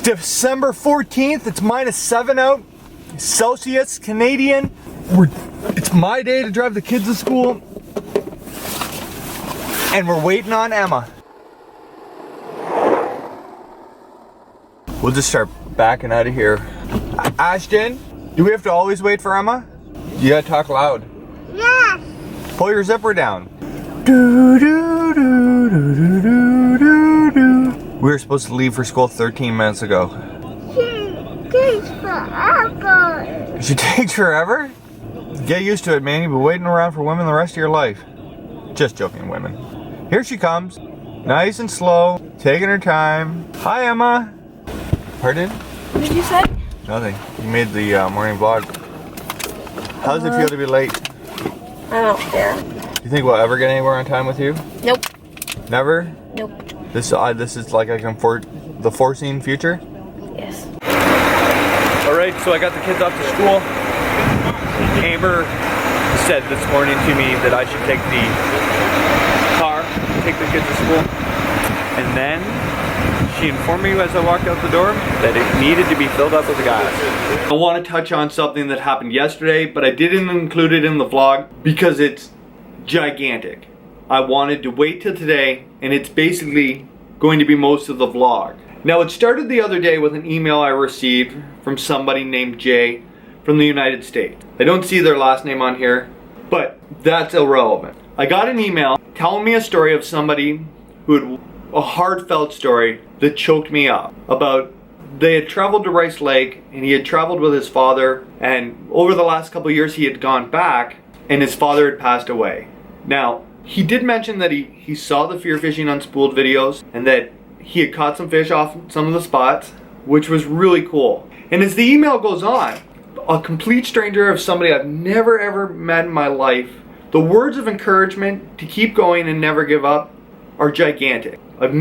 December 14th, it's -7 out, Celsius, Canadian. It's my day to drive the kids to school. And we're waiting on Emma. We'll just start backing out of here. Ashton, do we have to always wait for Emma? You gotta talk loud. Yes. Pull your zipper down. Do, do, do, do, do, do, do, do. We were supposed to leave for school 13 minutes ago. She takes forever. She takes forever? Get used to it, man. You've been waiting around for women the rest of your life. Just joking, women. Here she comes. Nice and slow, taking her time. Hi, Emma. Pardon? What did you say? Nothing. You made the morning vlog. How does it feel to be late? I don't care. You think we'll ever get anywhere on time with you? Nope. Never? Nope. This is like the foreseen future? Yes. Alright, so I got the kids off to school. Amber said this morning to me that I should take the car, take the kids to school. And then she informed me as I walked out the door that it needed to be filled up with gas. I want to touch on something that happened yesterday, but I didn't include it in the vlog because it's gigantic. I wanted to wait till today, and it's basically going to be most of the vlog. Now, it started the other day with an email I received from somebody named Jay from the United States. I don't see their last name on here, but that's irrelevant. I got an email telling me a story of somebody who had a heartfelt story that choked me up about they had traveled to Rice Lake, and he had traveled with his father, and over the last couple of years he had gone back and his father had passed away. Now, he did mention that he saw the FearFishing Unspooled videos and that he had caught some fish off some of the spots, which was really cool. And as the email goes on, a complete stranger of somebody I've never ever met in my life, the words of encouragement to keep going and never give up are gigantic. I've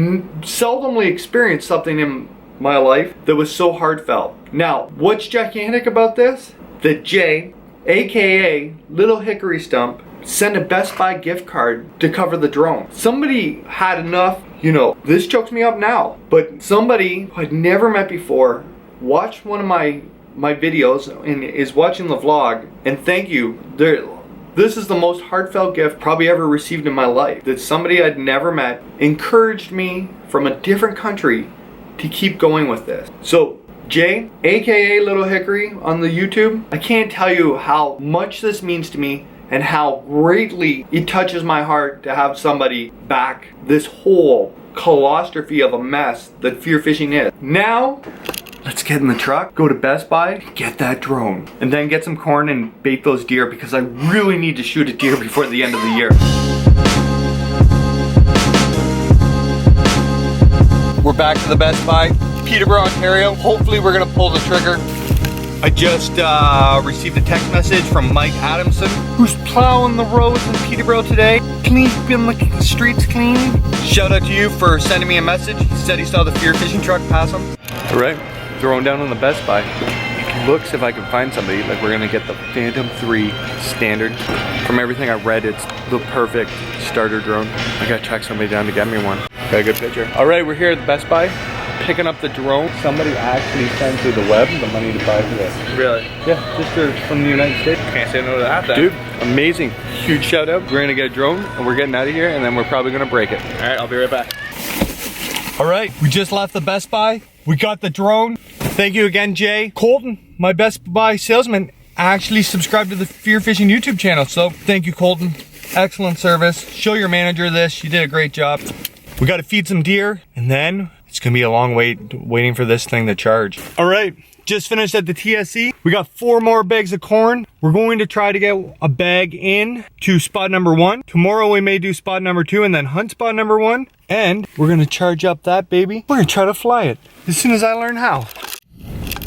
seldomly experienced something in my life that was so heartfelt. Now, what's gigantic about this? That Jay, aka Little Hickory Stump, sent a Best Buy gift card to cover the drone. Somebody had enough, this chokes me up now, but somebody who I'd never met before watched one of my videos and is watching the vlog, and thank you. This is the most heartfelt gift probably ever received in my life. That somebody I'd never met encouraged me from a different country to keep going with this. So Jay, aka Little Hickory on the YouTube, I can't tell you how much this means to me and how greatly it touches my heart to have somebody back this whole colostrophe of a mess that FearFishing is. Now, let's get in the truck, go to Best Buy, get that drone, and then get some corn and bait those deer because I really need to shoot a deer before the end of the year. We're back to the Best Buy, Peterborough, Ontario. Hopefully we're gonna pull the trigger. I just received a text message from Mike Adamson, who's plowing the roads in Peterborough today. Been looking the streets clean. Shout out to you for sending me a message. He said he saw the FearFishing truck pass him. All right, throwing down on the Best Buy. Looks if I can find somebody, like we're gonna get the Phantom 3 standard. From everything I read, it's the perfect starter drone. I gotta track somebody down to get me one. Got a good picture. All right, we're here at the Best Buy, picking up the drone. Somebody actually sent through the web the money to buy for this. Really? Yeah, just from the United States. Can't say no to that then. Dude, amazing. Huge shout out. We're gonna get a drone and we're getting out of here and then we're probably gonna break it. All right, I'll be right back. All right, we just left the Best Buy. We got the drone. Thank you again, Jay. Colton, my Best Buy salesman, actually subscribed to the FearFishing YouTube channel. So thank you, Colton. Excellent service. Show your manager this. You did a great job. We got to feed some deer and then it's gonna be a long wait waiting for this thing to charge. All right, just finished at the TSC. We got 4 more bags of corn. We're going to try to get a bag in to spot number 1. Tomorrow we may do spot number 2 and then hunt spot number 1. And we're gonna charge up that baby. We're gonna try to fly it as soon as I learn how.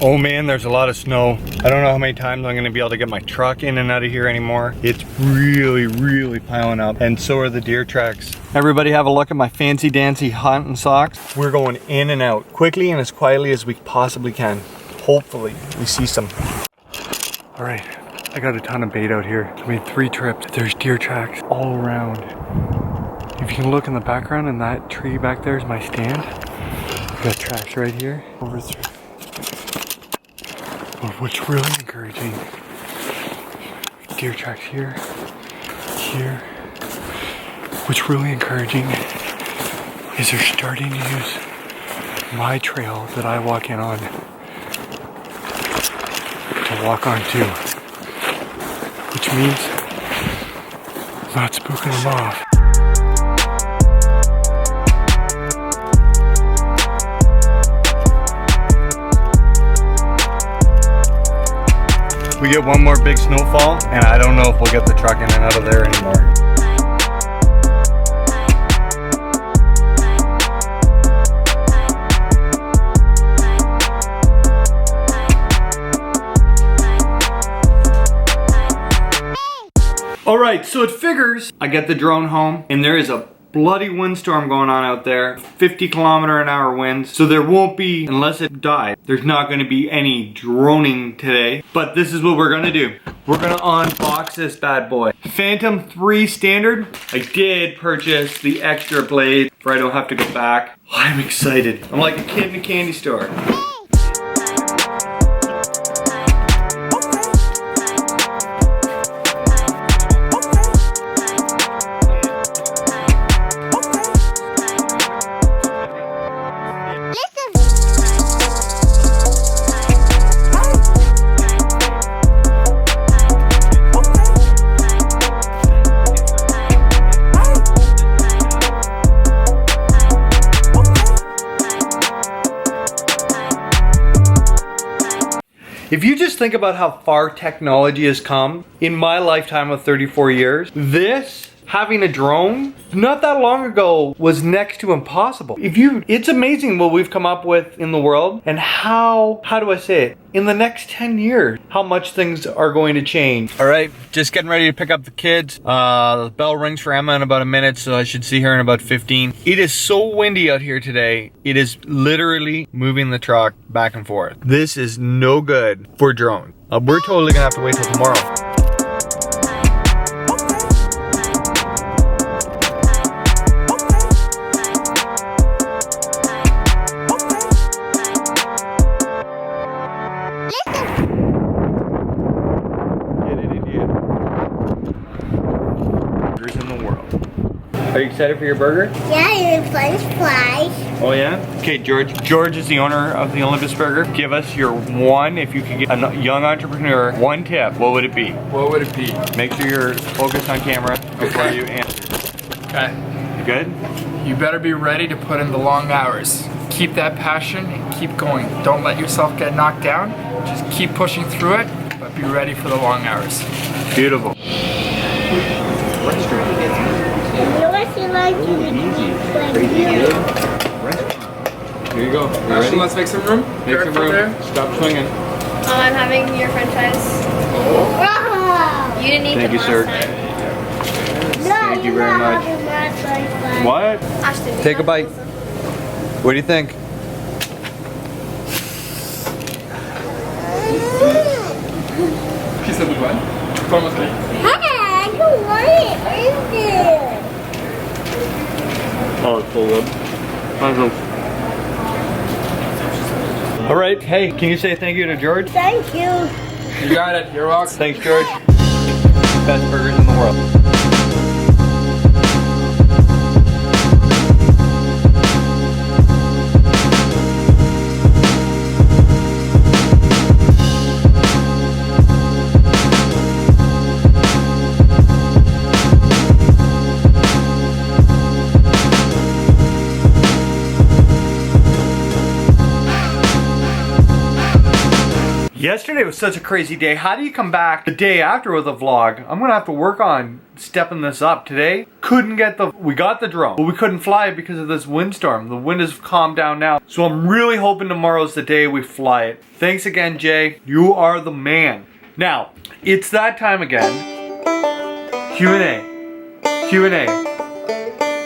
Oh man, there's a lot of snow. I don't know how many times I'm gonna be able to get my truck in and out of here anymore. It's really piling up, and so are the deer tracks. Everybody have a look at my fancy dancy hunting socks. We're going in and out quickly and as quietly as we possibly can. Hopefully we see some. All right, I got a ton of bait out here. I made 3 trips. There's deer tracks all around. If you can look in the background, and that tree back there is my stand. Got tracks right here, over through. But what's really encouraging, deer tracks here, here. What's really encouraging is they're starting to use my trail that I walk in on to walk on too. Which means I'm not spooking them off. We get one more big snowfall, and I don't know if we'll get the truck in and out of there anymore. Alright, so it figures I get the drone home, and there is a bloody windstorm going on out there, 50-kilometer-an-hour winds, so there won't be, unless it dies, there's not going to be any droning today. But this is what we're going to do. We're going to unbox this bad boy. Phantom 3 standard. I did purchase the extra blade for I don't have to go back. I'm excited. I'm like a kid in a candy store. If you just think about how far technology has come in my lifetime of 34 years, this, having a drone, not that long ago was next to impossible. It's amazing what we've come up with in the world and how do I say it? In the next 10 years, how much things are going to change. All right, just getting ready to pick up the kids. The bell rings for Emma in about a minute, so I should see her in about 15. It is so windy out here today. It is literally moving the truck back and forth. This is no good for drones. We're totally gonna have to wait till tomorrow. Are you excited for your burger? Yeah, and French fries. Oh yeah? Okay, George. George is the owner of the Olympus Burger. Give us your one, if you could give a young entrepreneur one tip, what would it be? What would it be? Make sure you're focused on camera before Okay. you answer. Okay. You good? You better be ready to put in the long hours. Keep that passion and keep going. Don't let yourself get knocked down. Just keep pushing through it, but be ready for the long hours. Beautiful. Like Here you go. You Ashton, ready? let's make some room. Make some room. There. Stop swinging. I'm having your french fries. You didn't eat Thank them you, sir. last time. Thank you very much. What? Ashton, Take a bite. What do you think? Piece of the bun. Come with me. I don't want it in there. Oh, it's so good. All right. Hey, can you say thank you to George? Thank you. You got it. You're welcome. Thanks, George. Best burgers in the world. Yesterday was such a crazy day. How do you come back the day after with a vlog? I'm gonna have to work on stepping this up today. We got the drone, but we couldn't fly it because of this windstorm. The wind has calmed down now. So I'm really hoping tomorrow's the day we fly it. Thanks again, Jay. You are the man. Now, it's that time again. Q&A.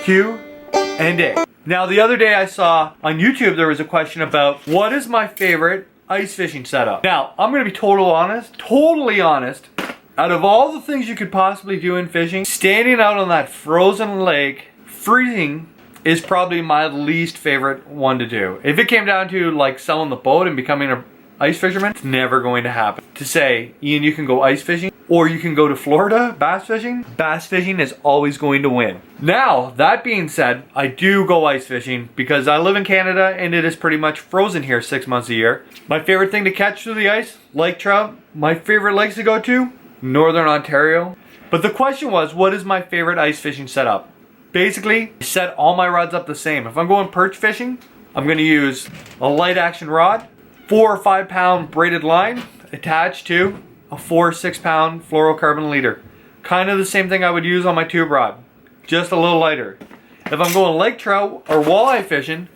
Q&A. Now, the other day I saw on YouTube there was a question about what is my favorite ice fishing setup. Now, I'm gonna be totally honest. Out of all the things you could possibly do in fishing, standing out on that frozen lake, freezing is probably my least favorite one to do. If it came down to like selling the boat and becoming an ice fisherman, it's never going to happen. To say, Ian, you can go ice fishing or you can go to Florida bass fishing is always going to win. Now, that being said, I do go ice fishing because I live in Canada and it is pretty much frozen here 6 months a year. My favorite thing to catch through the ice, lake trout. My favorite lakes to go to, Northern Ontario. But the question was, what is my favorite ice fishing setup? Basically, I set all my rods up the same. If I'm going perch fishing, I'm going to use a light action rod, 4 or 5 pound braided line attached to a 4 or 6 pound fluorocarbon leader. Kind of the same thing I would use on my tube rod, just a little lighter. If I'm going lake trout or walleye fishing,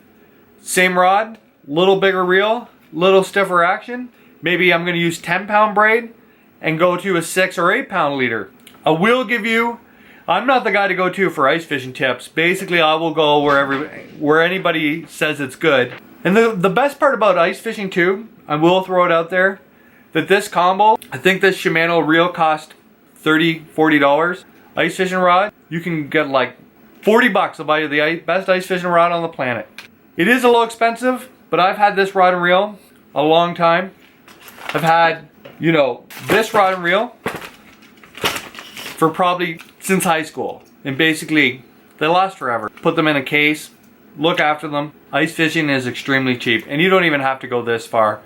same rod, little bigger reel, little stiffer action. Maybe I'm going to use 10 pound braid and go to a 6 or 8 pound leader. I will give you, I'm not the guy to go to for ice fishing tips. Basically, I will go where anybody says it's good. And the best part about ice fishing too, I will throw it out there, that this combo, I think this Shimano reel cost $30, $40. Ice fishing rod, you can get like 40 bucks. I'll buy you the best ice fishing rod on the planet. It is a little expensive, but I've had this rod and reel a long time. I've had, you know, this rod and reel for probably since high school. And basically, they last forever. Put them in a case, look after them. Ice fishing is extremely cheap, and you don't even have to go this far.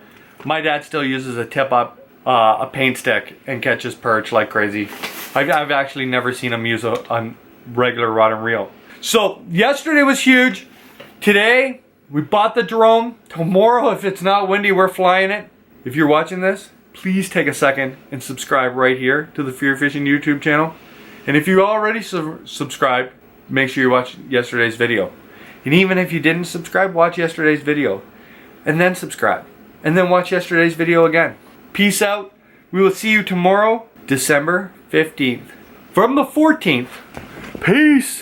My dad still uses a tip up, a paint stick, and catches perch like crazy. I've actually never seen him use a regular rod and reel. So yesterday was huge. Today, we bought the drone. Tomorrow, if it's not windy, we're flying it. If you're watching this, please take a second and subscribe right here to the FearFishing YouTube channel. And if you already subscribed, make sure you watch yesterday's video. And even if you didn't subscribe, watch yesterday's video. And then subscribe. And then watch yesterday's video again. Peace out. We will see you tomorrow, December 15th. From the 14th. Peace.